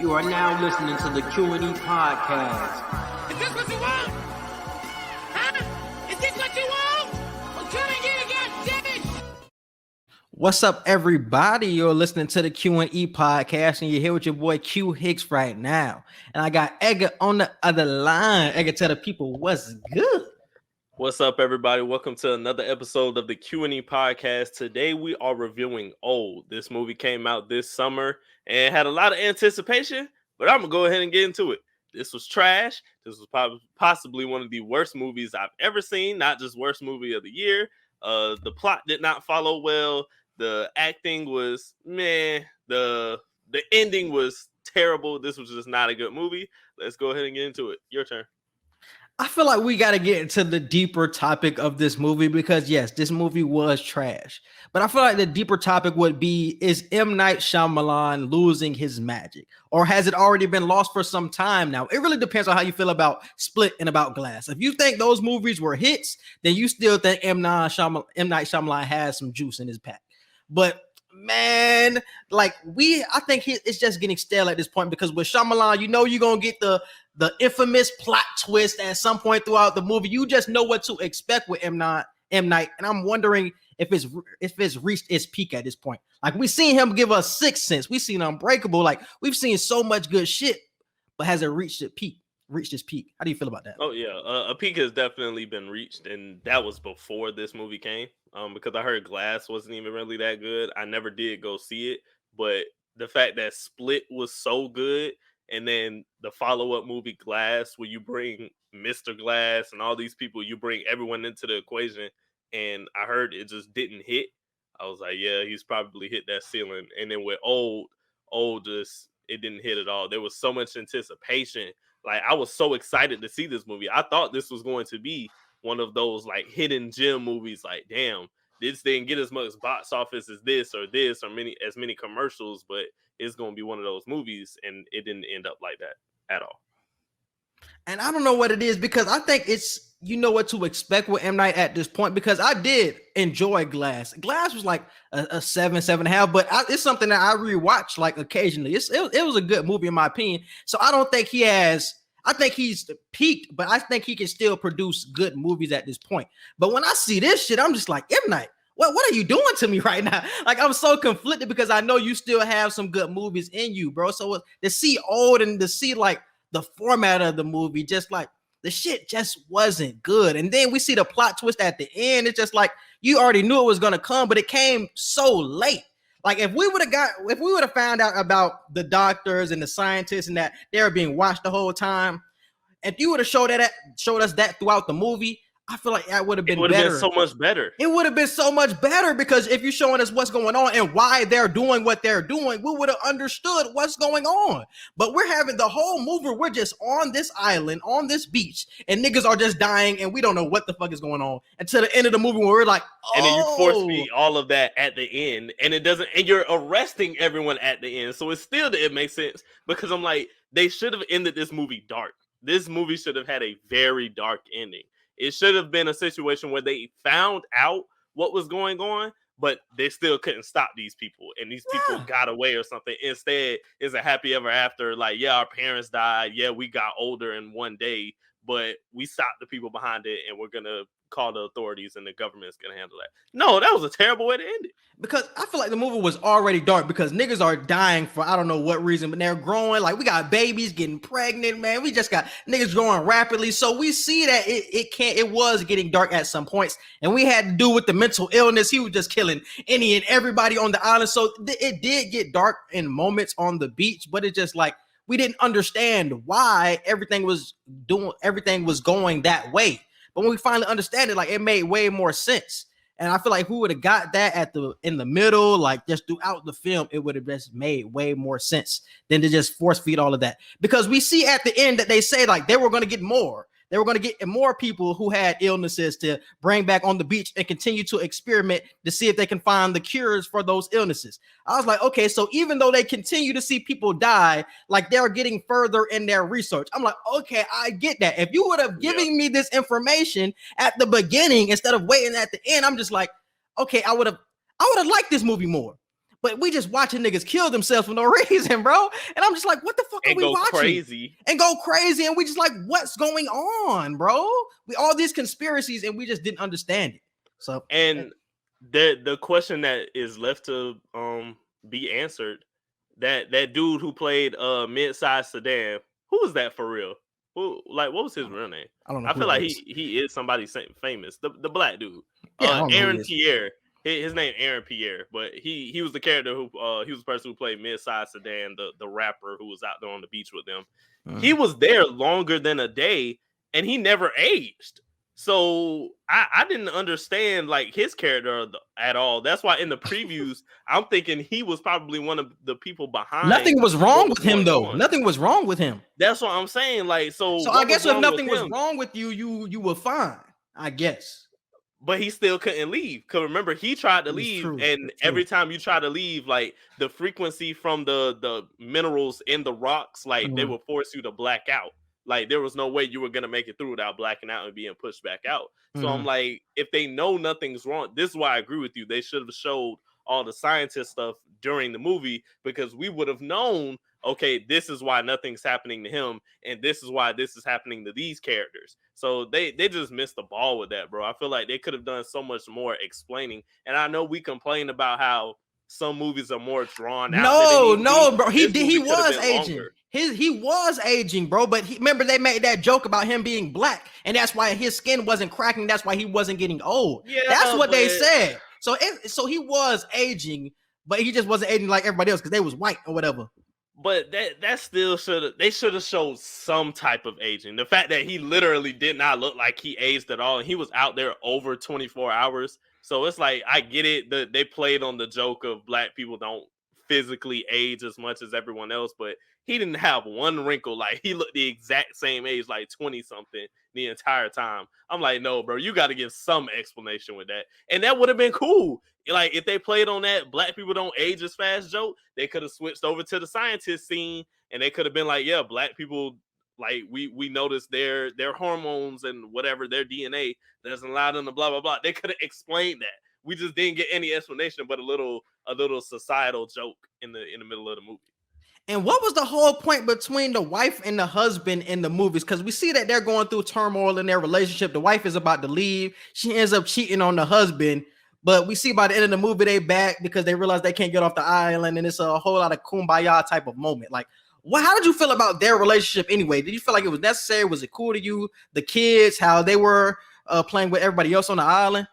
You are now listening to the Q&E Podcast. Is this what you want? Huh? Is this what you want? Well, come and get it, goddammit! What's up, everybody? You're listening to the Q&E Podcast, and you're here with your boy Q Hicks right now. And I got Edgar on the other line. Edgar, tell the people what's good. What's up, everybody? Welcome to another episode of the Q&E Podcast. Today, we are reviewing Old. This movie came out this summer and had a lot of anticipation, but I'm going to go ahead and get into it. This was trash. This was possibly one of the worst movies I've ever seen, not just worst movie of the year. The plot did not follow well. The acting was meh. The ending was terrible. This was just not a good movie. Let's go ahead and get into it. Your turn. I feel like we got to get into the deeper topic of this movie because, yes, this movie was trash. But I feel like the deeper topic would be, is M. Night Shyamalan losing his magic? Or has it already been lost for some time now? It really depends on how you feel about Split and about Glass. If you think those movies were hits, then you still think M. Night Shyamalan has some juice in his pack. But man, like I think it's just getting stale at this point because with Shyamalan, you know you're gonna get the infamous plot twist at some point throughout the movie. You just know what to expect with M. Night, and I'm wondering if it's reached its peak at this point. Like we've seen him give us Sixth Sense, we've seen Unbreakable, like we've seen so much good shit, but has it reached its peak? How do you feel about that? Oh yeah, a peak has definitely been reached, and that was before this movie came. Because I heard Glass wasn't even really that good. I never did go see it, but the fact that Split was so good, and then the follow-up movie Glass, where you bring Mr. Glass and all these people, you bring everyone into the equation, and I heard it just didn't hit. I was like, yeah, he's probably hit that ceiling. And then with Old just it didn't hit at all. There was so much anticipation. Like I was so excited to see this movie. I thought this was going to be one of those like hidden gem movies. Like, damn, this didn't get as much box office as this or many commercials, but it's going to be one of those movies, and it didn't end up like that at all. And I don't know what it is because I think it's, you know what to expect with M. Night at this point, because I did enjoy Glass. Glass was like a 7.5, but it's something that I rewatch like occasionally. It was a good movie in my opinion. So I don't think I think he's peaked, but I think he can still produce good movies at this point. But when I see this shit, I'm just like, M. Night, what are you doing to me right now? Like, I'm so conflicted because I know you still have some good movies in you, bro. So to see Old and to see like the format of the movie, just like the shit just wasn't good. And then we see the plot twist at the end. It's just like you already knew it was gonna come, but it came so late. Like if we would have found out about the doctors and the scientists and that they were being watched the whole time, if you would have showed us that throughout the movie, I feel like that would have been better. It would have been so much better. It would have been so much better because if you're showing us what's going on and why they're doing what they're doing, we would have understood what's going on. But we're having the whole movie, we're just on this island, on this beach, and niggas are just dying, and we don't know what the fuck is going on until the end of the movie where we're like, oh. And then you force feed all of that at the end, and it doesn't, and you're arresting everyone at the end. So it makes sense because I'm like, they should have ended this movie dark. This movie should have had a very dark ending. It should have been a situation where they found out what was going on, but they still couldn't stop these people. And these people got away or something. Instead, it's a happy ever after. Like, yeah, our parents died. Yeah, we got older in one day, but we stopped the people behind it, and we're going to call the authorities, and the government's going to handle that. No, that was a terrible way to end it. Because I feel like the movie was already dark because niggas are dying for I don't know what reason, but they're growing. Like we got babies getting pregnant, man. We just got niggas growing rapidly. So we see that it was getting dark at some points, and we had to do with the mental illness. He was just killing any and everybody on the island. So it did get dark in moments on the beach, but it just like we didn't understand why everything was going that way. But when we finally understand it, like it made way more sense. And I feel like who would have got that in the middle, like just throughout the film, it would have just made way more sense than to just force feed all of that. Because we see at the end that they say like they were going to get more. They were going to get more people who had illnesses to bring back on the beach and continue to experiment to see if they can find the cures for those illnesses. I was like, okay, so even though they continue to see people die, like they're getting further in their research. I'm like, okay, I get that. If you would have given me this information at the beginning instead of waiting at the end, I'm just like, okay, I would have liked this movie more. but we just watching niggas kill themselves for no reason, bro. And I'm just like, what the fuck are we watching? Crazy. And go crazy, and we just like, what's going on, bro? We all these conspiracies, and we just didn't understand it. So, and the question that is left to be answered, that dude who played mid-size sedan, who was that for real? Who, like, what was his real name? I don't know. I feel like he is somebody famous. The black dude, Yeah, Aaron Pierre. His name Aaron Pierre, but he was the character who he was the person who played mid-size sedan, the rapper who was out there on the beach with them. He was there longer than a day, and he never aged. So I didn't understand like his character at all. That's why in the previews, I'm thinking he was probably one of the people behind. Nothing was wrong with him though. Nothing was wrong with him. That's what I'm saying. Like, so I guess if nothing was wrong with you, you were fine, I guess. But he still couldn't leave. Because remember, he tried to leave, and every time you try to leave, like the frequency from the minerals in the rocks, like they would force you to black out. Like there was no way you were gonna make it through without blacking out and being pushed back out. So I'm like, if they know nothing's wrong, this is why I agree with you. They should have showed all the scientist stuff during the movie, because we would have known, okay, this is why nothing's happening to him, and this is why this is happening to these characters. So they just missed the ball with that, bro. I feel like they could have done so much more explaining. And I know we complain about how some movies are more drawn out. No, bro. He was aging. Longer. He was aging, bro. But remember they made that joke about him being black, and that's why his skin wasn't cracking. That's why he wasn't getting old. Yeah, that's what they said. So he was aging, but he just wasn't aging like everybody else because they was white or whatever. But that still should have showed some type of aging. The fact that he literally did not look like he aged at all, and he was out there over 24 hours. So it's like, I get it that they played on the joke of black people don't physically age as much as everyone else, but he didn't have one wrinkle. Like he looked the exact same age, like 20 something the entire time. I'm like, no, bro, you got to give some explanation with that. And that would have been cool. Like if they played on that black people don't age as fast joke, they could have switched over to the scientist scene, and they could have been like, yeah, black people, like we noticed their hormones and whatever, their DNA doesn't allow them to blah blah blah. They could have explained that. We just didn't get any explanation, but a little societal joke in the middle of the movie. And what was the whole point between the wife and the husband in the movies? Because we see that they're going through turmoil in their relationship. The wife is about to leave. She ends up cheating on the husband. But we see by the end of the movie, they back because they realize they can't get off the island. And it's a whole lot of kumbaya type of moment. Like, how did you feel about their relationship anyway? Did you feel like it was necessary? Was it cool to you? The kids, how they were playing with everybody else on the island?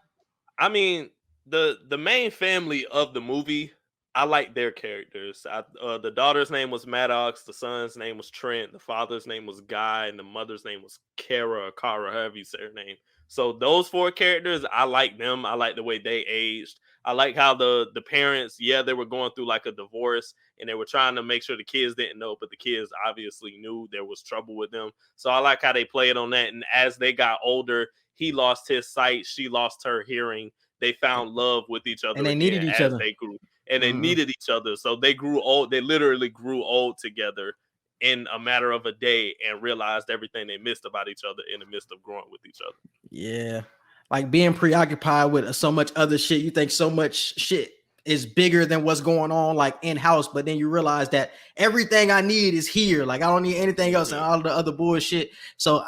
I mean, the main family of the movie, I like their characters. The daughter's name was Maddox, the son's name was Trent, the father's name was Guy, and the mother's name was Kara or Kara, however you say her name. So those four characters, I like them. I like the way they aged. I like how the parents, they were going through like a divorce, and they were trying to make sure the kids didn't know, but the kids obviously knew there was trouble with them. So I like how they played on that. And as they got older, he lost his sight, she lost her hearing. They found love with each other, and they needed each other. They grew, and they needed each other. So they grew old. They literally grew old together in a matter of a day, and realized everything they missed about each other in the midst of growing with each other. Yeah, like being preoccupied with so much other shit. You think so much shit is bigger than what's going on like in house, but then you realize that everything I need is here. Like I don't need anything else and all the other bullshit. So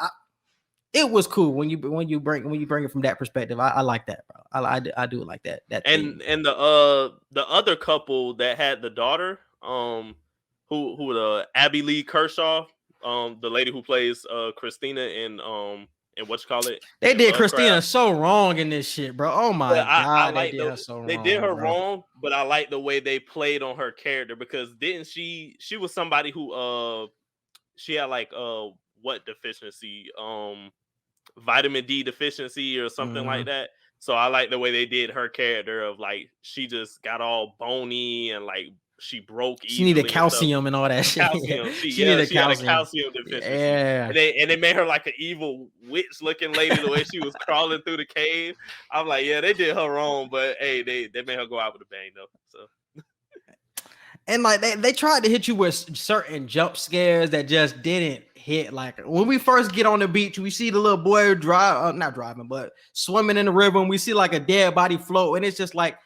it was cool when you bring it from that perspective. I like that, bro. I do like that. And the other couple that had the daughter, who Abby Lee Kershaw, the lady who plays Christina in what you call it? They did Christina so wrong in this shit, bro. Oh my god, they did her so wrong. They did her wrong, but I like the way they played on her character, because didn't she was somebody who she had like what deficiency? Vitamin D deficiency or something like that. So I like the way they did her character of like she just got all bony and like she broke. She needed calcium and all that shit. She needed calcium. Had a calcium deficiency. Yeah. And they made her like an evil witch looking lady the way she was crawling through the cave. I'm like, yeah, they did her wrong, but hey, they made her go out with a bang though. So. And like they tried to hit you with certain jump scares that just didn't hit. Like when we first get on the beach, we see the little boy not driving, but swimming in the river, and we see like a dead body float, and it's just like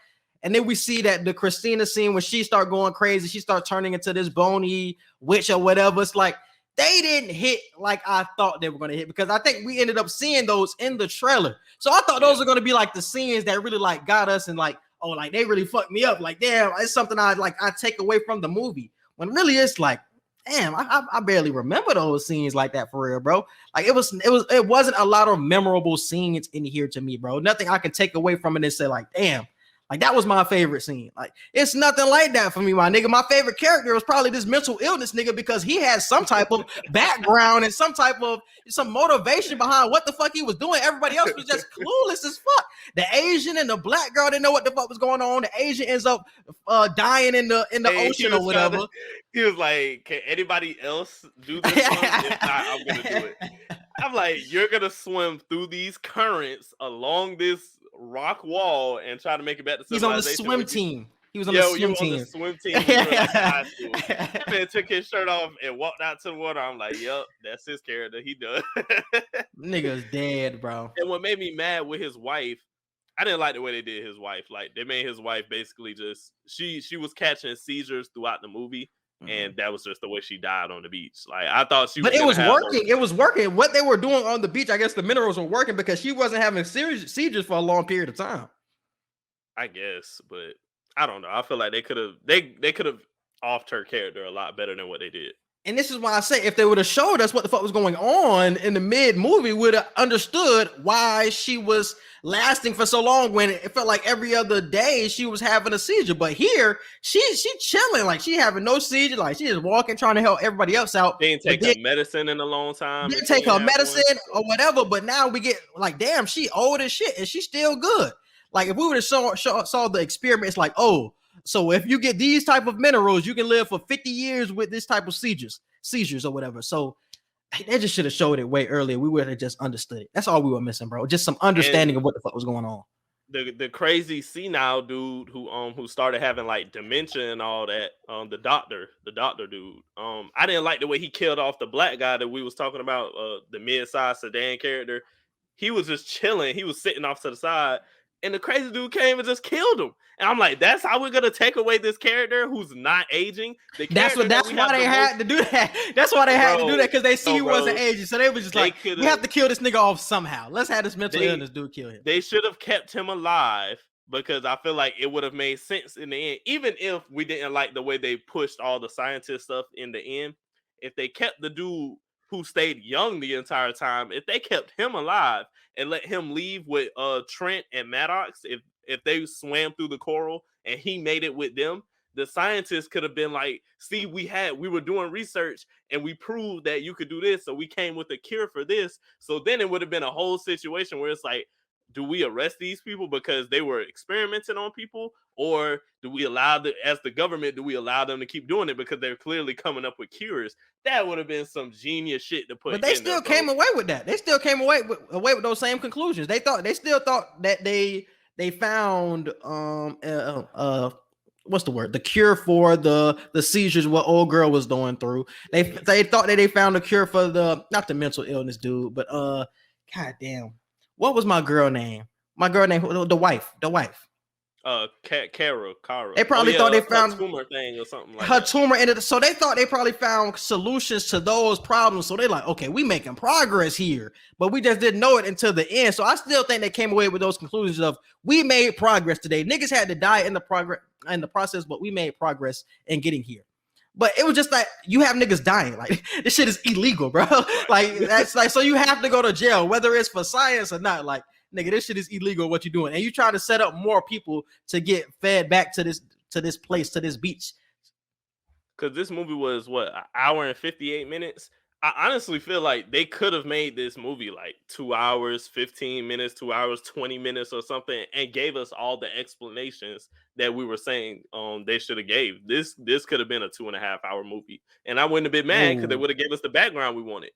And then we see that the Christina scene when she start going crazy, she start turning into this bony witch or whatever. It's like they didn't hit like I thought they were going to hit, because I think we ended up seeing those in the trailer. So I thought those are going to be like the scenes that really like got us and like, oh, like they really fucked me up. Like, damn, it's something I take away from the movie. When really it's like, damn, I barely remember those scenes like that for real, bro. Like it wasn't a lot of memorable scenes in here to me, bro. Nothing I can take away from it and say like, damn, like that was my favorite scene. Like it's nothing like that for me, my nigga. My favorite character was probably this mental illness nigga, because he had some type of background and some motivation behind what the fuck he was doing. Everybody else was just clueless as fuck. The Asian and the black girl didn't know what the fuck was going on. The Asian ends up dying in the ocean or whatever. He was like, "Can anybody else do this one? If not, I'm gonna do it." I'm like, "You're gonna swim through these currents along this rock wall and try to make it back to civilization." He's on the swim team. He was on the swim team. On the swim team. Like in high school. That man took his shirt off and walked out to the water. I'm like, "Yup, that's his character. He does." Nigga's dead, bro. And what made me mad with his wife, I didn't like the way they did his wife. Like they made his wife basically just she was catching seizures throughout the movie. And that was just the way she died on the beach. Like I thought she was. But it was working. It was working. What they were doing on the beach, I guess the minerals were working, because she wasn't having seizures for a long period of time. I guess, but I don't know. I feel like they could have offed her character a lot better than what they did. And this is why I say, if they would have showed us what the fuck was going on in the mid movie, would have understood why she was lasting for so long, when it felt like every other day she was having a seizure. But here she chilling, like she having no seizure, like she just walking, trying to help everybody else out. They didn't take her medicine in a long time. Didn't take her medicine or whatever. But now we get like, damn, she old as shit and she's still good. Like if we would have saw the experiment, it's like, oh, so if you get these type of minerals, you can live for 50 years with this type of seizures or whatever. So they just should have showed it way earlier. We would have just understood it. That's all we were missing, bro. Just some understanding of what the fuck was going on. The crazy senile dude who started having like dementia and all that, the doctor dude. I didn't like the way he killed off the black guy that we was talking about, the mid-sized sedan character. He was just chilling. He was sitting off to the side. And the crazy dude came and just killed him. And I'm like, that's how we're gonna take away this character who's not aging. That's why they had to do that. That's why they had to do that, because they see he wasn't aging. So they was just like, we have to kill this nigga off somehow. Let's have this mental illness dude kill him. They should have kept him alive, because I feel like it would have made sense in the end. Even if we didn't like the way they pushed all the scientist stuff in the end, if they kept the dude who stayed young the entire time, if they kept him alive and let him leave with Trent and Maddox, if they swam through the coral and he made it with them, the scientists could have been like, see, we were doing research and we proved that you could do this, so we came with a cure for this. So then it would have been a whole situation where it's like, do we arrest these people because they were experimenting on people, or do we as the government, do we allow them to keep doing it because they're clearly coming up with cures? That would have been some genius shit to put. But they still came away with that. They still came away with those same conclusions. They still thought that they found what's the word? The cure for the seizures what old girl was going through. They thought that they found a cure for not the mental illness dude, but goddamn. What was my girl name? My girl name, the wife. Kara. They probably thought they found a tumor thing or something like her that. tumor, and so they thought they probably found solutions to those problems. So they're like, okay, we making progress here, but we just didn't know it until the end. So I still think they came away with those conclusions of, we made progress today. Niggas had to die in the process, but we made progress in getting here. But it was just like, you have niggas dying. Like, this shit is illegal, bro. Like, that's like, so you have to go to jail, whether it's for science or not. Like, nigga, this shit is illegal, what you doing. And you trying to set up more people to get fed back to this place, to this beach. Because this movie was, what, an hour and 58 minutes? I honestly feel like they could have made this movie like 2 hours, 15 minutes, 2 hours, 20 minutes or something, and gave us all the explanations that we were saying they should have gave. This could have been a 2.5 hour movie. And I wouldn't have been mad because they would have gave us the background we wanted.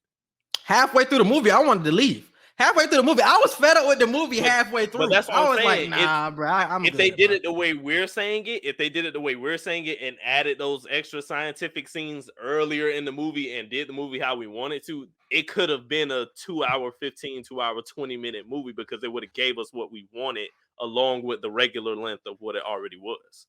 Halfway through the movie, I wanted to leave. Halfway through the movie, I was fed up with the movie halfway through. But that's what I was saying. Like, nah, bro, if they did it the way we're saying it, and added those extra scientific scenes earlier in the movie and did the movie how we wanted to, it could have been a 2 hour 15, 2 hour 20 minute movie, because they would have gave us what we wanted along with the regular length of what it already was.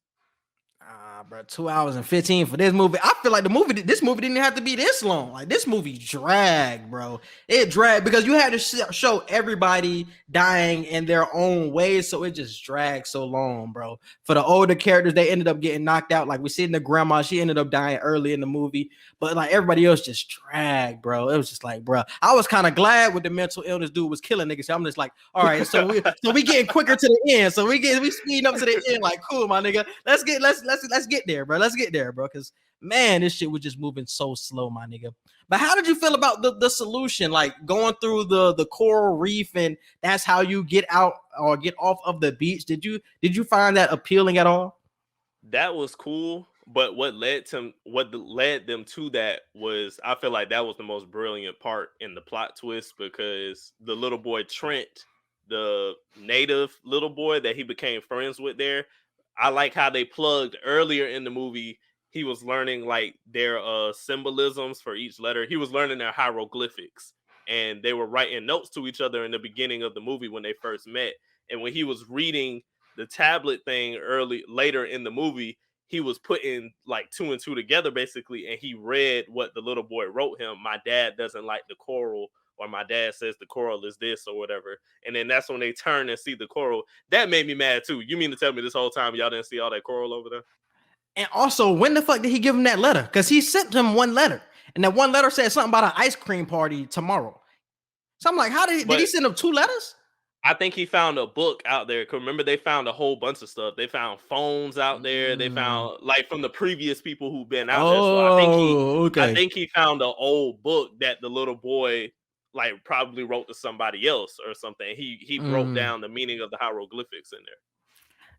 Bro, 2 hours and 15 for this movie. I feel like this movie didn't have to be this long. Like this movie dragged, bro. It dragged because you had to show everybody dying in their own ways, so it just dragged so long, bro. For the older characters, they ended up getting knocked out. Like we see in the grandma, she ended up dying early in the movie, but like everybody else just dragged, bro. It was just like, bro, I was kind of glad with the mental illness dude was killing niggas. So I'm just like, all right, so we getting quicker to the end, so we speeding up to the end. Like, cool, my nigga. Let's get there, bro. Let's get there, bro. Because man, this shit was just moving so slow, my nigga. But how did you feel about the solution? Like going through the coral reef, and that's how you get out or get off of the beach. Did you find that appealing at all? That was cool, but what led them to that was, I feel like that was the most brilliant part in the plot twist, because the little boy Trent, the native little boy that he became friends with there, I like how they plugged earlier in the movie. He was learning like their symbolisms for each letter. He was learning their hieroglyphics, and they were writing notes to each other in the beginning of the movie when they first met. And when he was reading the tablet thing later in the movie, he was putting like 2 and 2 together basically, and he read what the little boy wrote him. My dad doesn't like the coral, or my dad says the coral is this or whatever. And then that's when they turn and see the coral. That made me mad too. You mean to tell me this whole time y'all didn't see all that coral over there? And also, when the fuck did he give him that letter? Because he sent him one letter, and that one letter said something about an ice cream party tomorrow. So I'm like, did he send him 2 letters? I think he found a book out there. Cause remember, they found a whole bunch of stuff. They found phones out there. They found like from the previous people who've been out there. So I think he found an old book that the little boy like probably wrote to somebody else or something. He wrote down the meaning of the hieroglyphics in there.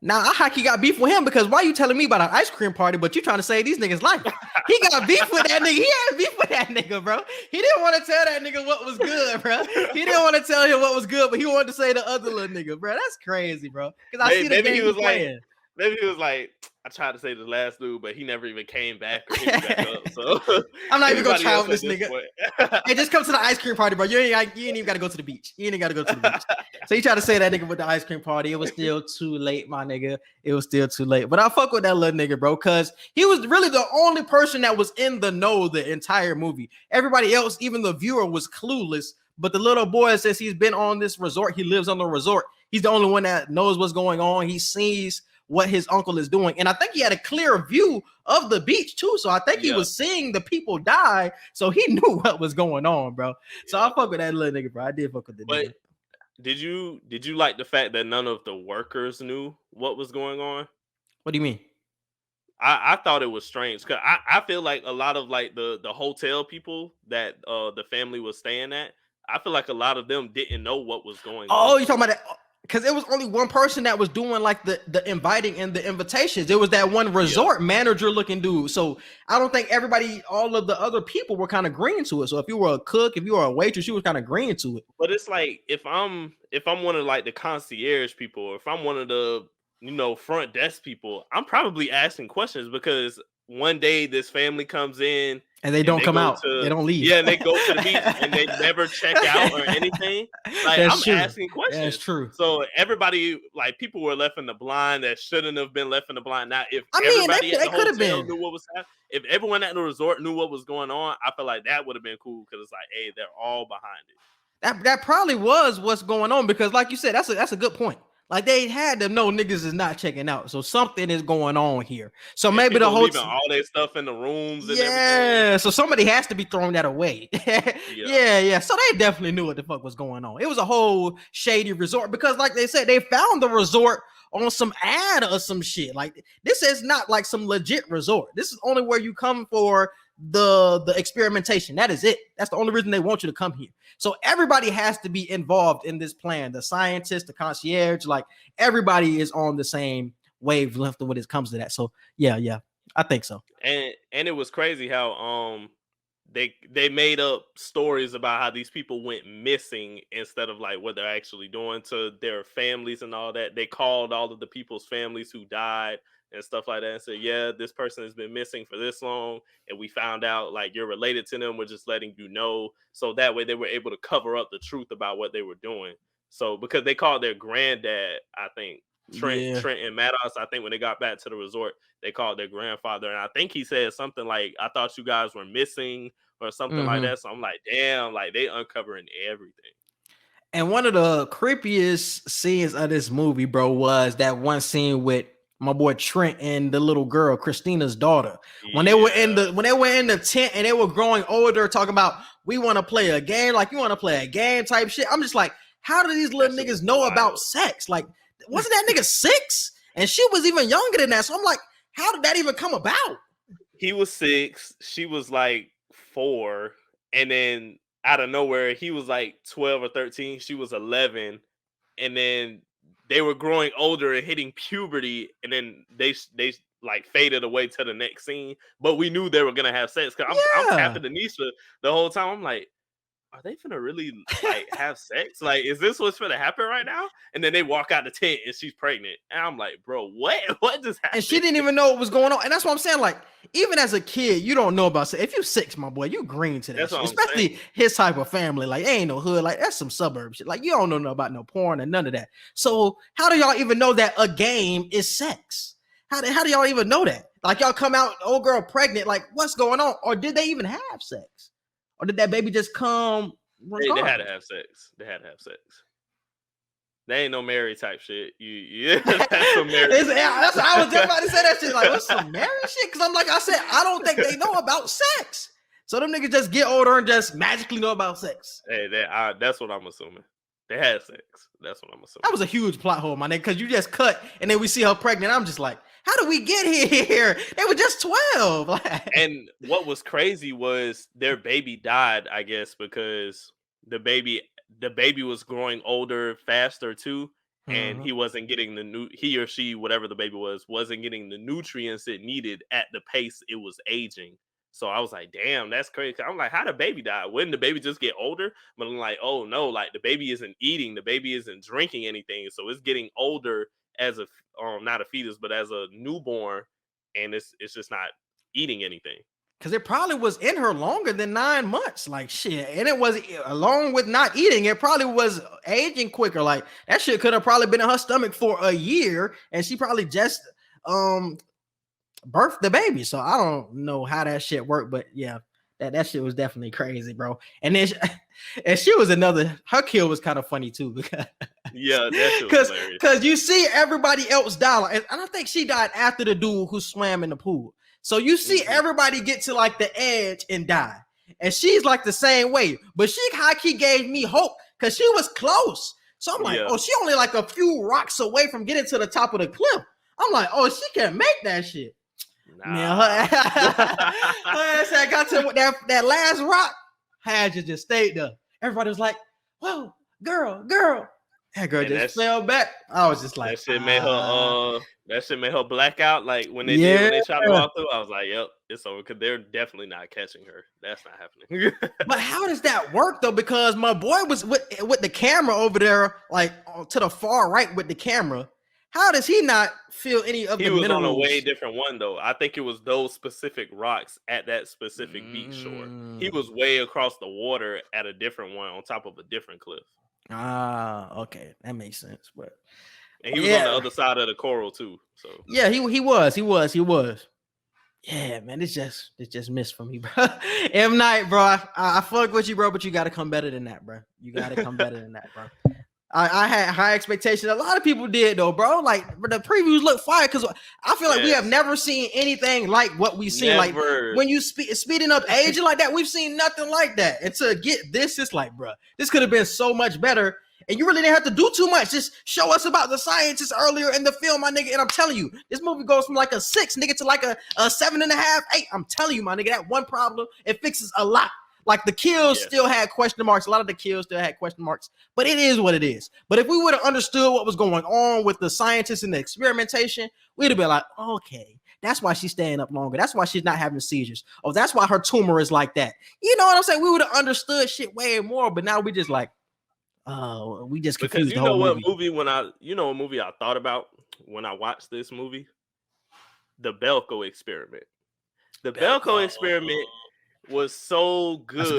Now, I hockey got beef with him, because why you telling me about an ice cream party, but you trying to save these niggas' life? He got beef with that nigga. He had beef with that nigga, bro. He didn't want to tell that nigga what was good, bro. He didn't want to tell him what was good, but he wanted to say the other little nigga, bro. That's crazy, bro. Because I see the game he was playing. Maybe he was like, I tried to say the last dude, but he never even came back or hit me back up. So I'm not even gonna try with this nigga. Hey, just come to the ice cream party, bro. You ain't even gotta go to the beach. You ain't gotta go to the beach. So you try to say that nigga with the ice cream party. It was still too late, my nigga. It was still too late. But I fuck with that little nigga, bro, because he was really the only person that was in the know the entire movie. Everybody else, even the viewer, was clueless. But the little boy, since he's been on this resort, he lives on the resort. He's the only one that knows what's going on. He sees what his uncle is doing, and I think he had a clear view of the beach too, so I think he was seeing the people die, so he knew what was going on, bro. So I fuck with that little nigga, bro. I did fuck with the nigga. Did you like the fact that none of the workers knew what was going on? What do you mean? I thought it was strange, because I feel like a lot of like the hotel people that the family was staying at, I feel like a lot of them didn't know what was going on. Oh, you talking about that? Because it was only one person that was doing like the inviting and the invitations. It was that one resort manager looking dude. So I don't think all of the other people were kind of green to it. So if you were a cook, if you were a waitress, you was kind of green to it. But it's like, if I'm one of like the concierge people, or if I'm one of the front desk people, I'm probably asking questions, because one day this family comes in and they don't come out. They don't leave. Yeah, and they go to the beach and they never check out or anything. Like, That's true. Asking questions. That's true. So everybody, like, people were left in the blind that shouldn't have been left in the blind. Now, if everybody at the hotel knew what was happening, if everyone at the resort knew what was going on, I feel like that would have been cool, because it's like, hey, they're all behind it. That probably was what's going on, because like you said, that's a good point. Like, they had to know niggas is not checking out, so something is going on here. So maybe the whole leaving all their stuff in the rooms and everything. So somebody has to be throwing that away. Yeah. So they definitely knew what the fuck was going on. It was a whole shady resort, because like they said, they found the resort on some ad or some shit. Like, this is not like some legit resort. This is only where you come for the experimentation. That is it. That's the only reason they want you to come here. So everybody has to be involved in this plan. The scientists, the concierge, like, everybody is on the same wavelength when it comes to that. So yeah, I think so. And it was crazy how they made up stories about how these people went missing instead of like what they're actually doing to their families and all that. They called all of the people's families who died and stuff like that and said, yeah, this person has been missing for this long, and we found out like you're related to them. We're just letting you know. So that way they were able to cover up the truth about what they were doing. So because they called their granddad, I think Yeah. Trent and Maddox, I think when they got back to the resort, they called their grandfather, and I think he said something like, "I thought you guys were missing," or something like that. So I'm like, damn, like they uncovering everything. And one of the creepiest scenes of this movie, bro, was that one scene with my boy Trent and the little girl, Christina's daughter. When they were in the tent and they were growing older, talking about we want to play a game, like you want to play a game type shit. I'm just like, how do these little niggas know about sex? Like, wasn't that nigga 6? And she was even younger than that. So I'm like, how did that even come about? He was 6, she was like 4, and then out of nowhere, he was like 12 or 13, she was 11, and then they were growing older and hitting puberty, and then they like faded away to the next scene. But we knew they were gonna have sex because I'm tapping Anisha the whole time. I'm like, are they finna really like have sex? Like, is this what's finna happen right now? And then they walk out the tent and she's pregnant. And I'm like, bro, what just happened? And she didn't even know what was going on. And that's what I'm saying. Like, even as a kid, you don't know about sex. If you're 6, my boy, you green to that shit. Especially his type of family. Like, ain't no hood. Like, that's some suburb shit. Like, you don't know about no porn and none of that. So how do y'all even know that a game is sex? How do y'all even know that? Like, y'all come out, old girl pregnant. Like, what's going on? Or did they even have sex? Or did that baby just come? They had to have sex. They had to have sex. They ain't no Mary type shit. That's some Mary. That's what I was just about to say that shit. Like, what's some Mary shit? Because I'm like I said, I don't think they know about sex. So them niggas just get older and just magically know about sex. Hey, that's what I'm assuming. They had sex. That's what I'm assuming. That was a huge plot hole, my nigga. Because you just cut and then we see her pregnant. I'm just like, how did we get here? They were just 12. And what was crazy was their baby died, I guess, because the baby was growing older faster too, and he wasn't getting he or she, whatever the baby was, wasn't getting the nutrients it needed at the pace it was aging. So I was like, damn, that's crazy. I'm like, how did the baby die? Wouldn't the baby just get older? But I'm like, oh no, like the baby isn't eating, the baby isn't drinking anything, so it's getting older as a not a fetus, but as a newborn, and it's just not eating anything. Because it probably was in her longer than 9 months, like shit, and it was along with not eating. It probably was aging quicker. Like that shit could have probably been in her stomach for a year, and she probably just birthed the baby. So I don't know how that shit worked, but yeah, that shit was definitely crazy, bro. And then she was her kill was kind of funny too, because yeah, that shit was hilarious. Because you see everybody else die, and I think she died after the dude who swam in the pool. So you see everybody get to like the edge and die, and she's like the same way, but she high key gave me hope because she was close. So I'm like, oh, she only like a few rocks away from getting to the top of the cliff. I'm like, oh, she can make that shit. Nah. Man, her ass got to that last rock. Had you just stayed there. Everybody was like, whoa, girl. That girl just fell back. I was just like, that shit made her black out. Like when they tried to walk through, I was like, yep, it's over, because they're definitely not catching her. That's not happening. But how does that work though? Because my boy was with the camera over there, like to the far right with the camera. How does he not feel any of the minerals? He was on a way different one, though. I think it was those specific rocks at that specific beach shore. He was way across the water at a different one on top of a different cliff. Okay. That makes sense. And he was on the other side of the coral, too. So yeah, he was. Yeah, man, it's just missed for me, bro. M. Night, bro. I fuck with you, bro, but you got to come better than that, bro. You got to come better than that, bro. I had high expectations. A lot of people did though, bro. Like the previews look fire because I feel like we have never seen anything like what we've seen. Like when you speeding up aging like that, we've seen nothing like that. And to get this, it's like, bro, this could have been so much better. And you really didn't have to do too much. Just show us about the scientists earlier in the film, my nigga. And I'm telling you, this movie goes from like a 6, nigga, to like a 7.5, 8. I'm telling you, my nigga, that one problem, it fixes a lot. Like the kills still had question marks. A lot of the kills still had question marks, but it is what it is. But if we would have understood what was going on with the scientists and the experimentation, we'd have been like, okay, that's why she's staying up longer. That's why she's not having seizures. Oh, that's why her tumor is like that. You know what I'm saying? We would have understood shit way more, but now we just like, oh, we just confused because you know what movie what movie I thought about when I watched this movie? The Belko Experiment. The Belko Experiment was so good. That's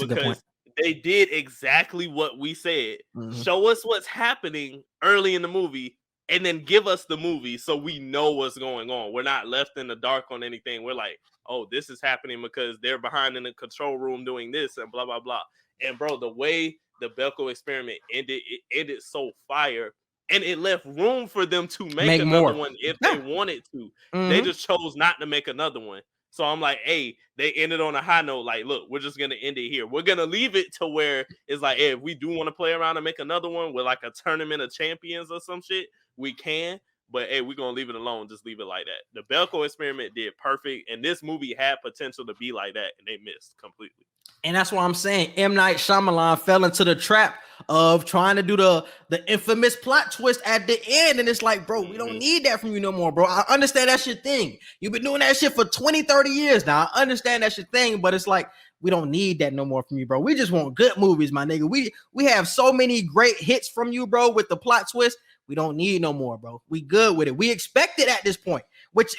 a good point. They did exactly what we said. Mhm. Show us what's happening early in the movie, and then give us the movie so we know what's going on. We're not left in the dark on anything. We're like, oh, this is happening because they're behind in the control room doing this and blah, blah, blah. And bro, the way the Belko experiment ended, it ended so fire. And it left room for them to make another more. one if Yeah. they wanted to. Mhm. They just chose not to make another one. So I'm like, hey, they ended on a high note. Like, look, we're just gonna end it here. We're gonna leave it to where it's like, hey, if we do want to play around and make another one with like a tournament of champions or some shit, we can. But hey, we're gonna leave it alone. Just leave it like that. The Belko experiment did perfect, and this movie had potential to be like that, and they missed completely. And that's why I'm saying M. Night Shyamalan fell into the trap of trying to do the infamous plot twist at the end. And it's like, bro, we don't need that from you no more, bro. I understand that's your thing. You've been doing that shit for 20, 30 years now. I understand that's your thing, but it's like, we don't need that no more from you, bro. We just want good movies, my nigga. We have so many great hits from you, bro, with the plot twist. We don't need no more, bro. We good with it. We expect it at this point, which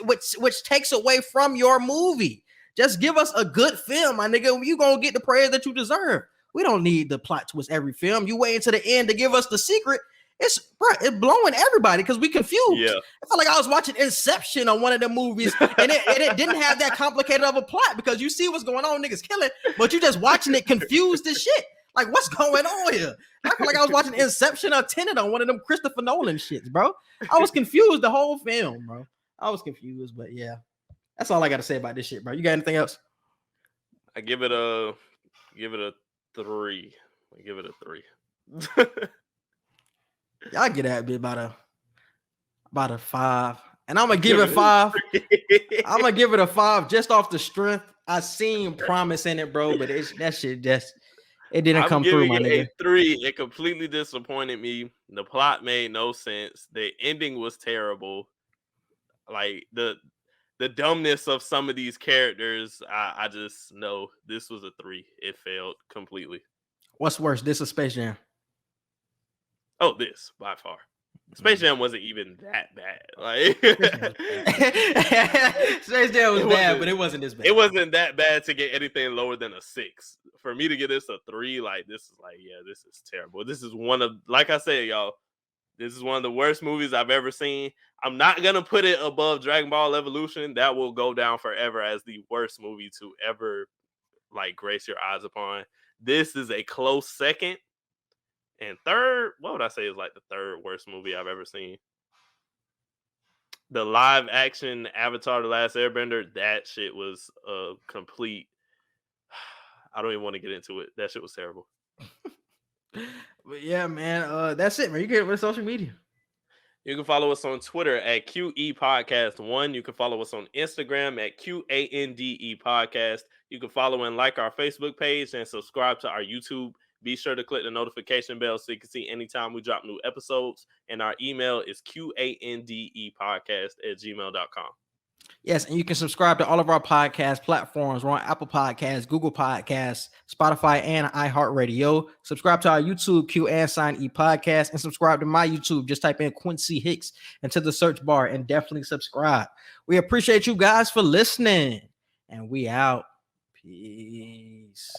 takes away from your movie. Just give us a good film, my nigga. You gonna get the praise that you deserve. We don't need the plot twist every film. You wait until the end to give us the secret. It's blowing everybody because we confused. Yeah. I felt like I was watching Inception on one of the movies, and it didn't have that complicated of a plot because you see what's going on, niggas killing, but you just watching it confused as shit. Like, what's going on here? I feel like I was watching Inception or Tenet on one of them Christopher Nolan shits, bro. I was confused the whole film, bro. I was confused, but yeah. That's all I got to say about this shit, bro. You got anything else? I give it a 3. I give it a 3. Y'all get that bit about a 5. And I'm gonna give it 5. I'm gonna give it a 5 just off the strength. I seen promise in it, bro, but that shit just it didn't come through, my nigga. A 3. It completely disappointed me. The plot made no sense. The ending was terrible. Like the dumbness of some of these characters, I just know this was a 3. It failed completely. What's worse, this or Space Jam? Oh, this by far. Space Jam wasn't even that bad. Like Space Jam was bad, but it wasn't this bad. It wasn't that bad to get anything lower than a 6. For me to get this a 3, like this is like, yeah, this is terrible. This is one of, like I said, y'all, this is one of the worst movies I've ever seen. I'm not gonna put it above Dragon Ball Evolution. That will go down forever as the worst movie to ever like grace your eyes upon. This is a close second. And third, what would I say is like the third worst movie I've ever seen? The live action Avatar: The Last Airbender, that shit was a complete. I don't even want to get into it. That shit was terrible. But yeah, man, that's it, man. You get it with social media. You can follow us on Twitter at Q&E Podcast 1. You can follow us on Instagram at QANDE Podcast. You can follow and like our Facebook page and subscribe to our YouTube. Be sure to click the notification bell so you can see anytime we drop new episodes. And our email is QANDEpodcast@gmail.com. Yes, and you can subscribe to all of our podcast platforms. We're on Apple Podcasts, Google Podcasts, Spotify, and iHeartRadio. Subscribe to our YouTube, Q&E Podcast, and subscribe to my YouTube. Just type in Quincy Hicks into the search bar and definitely subscribe. We appreciate you guys for listening, and we out. Peace.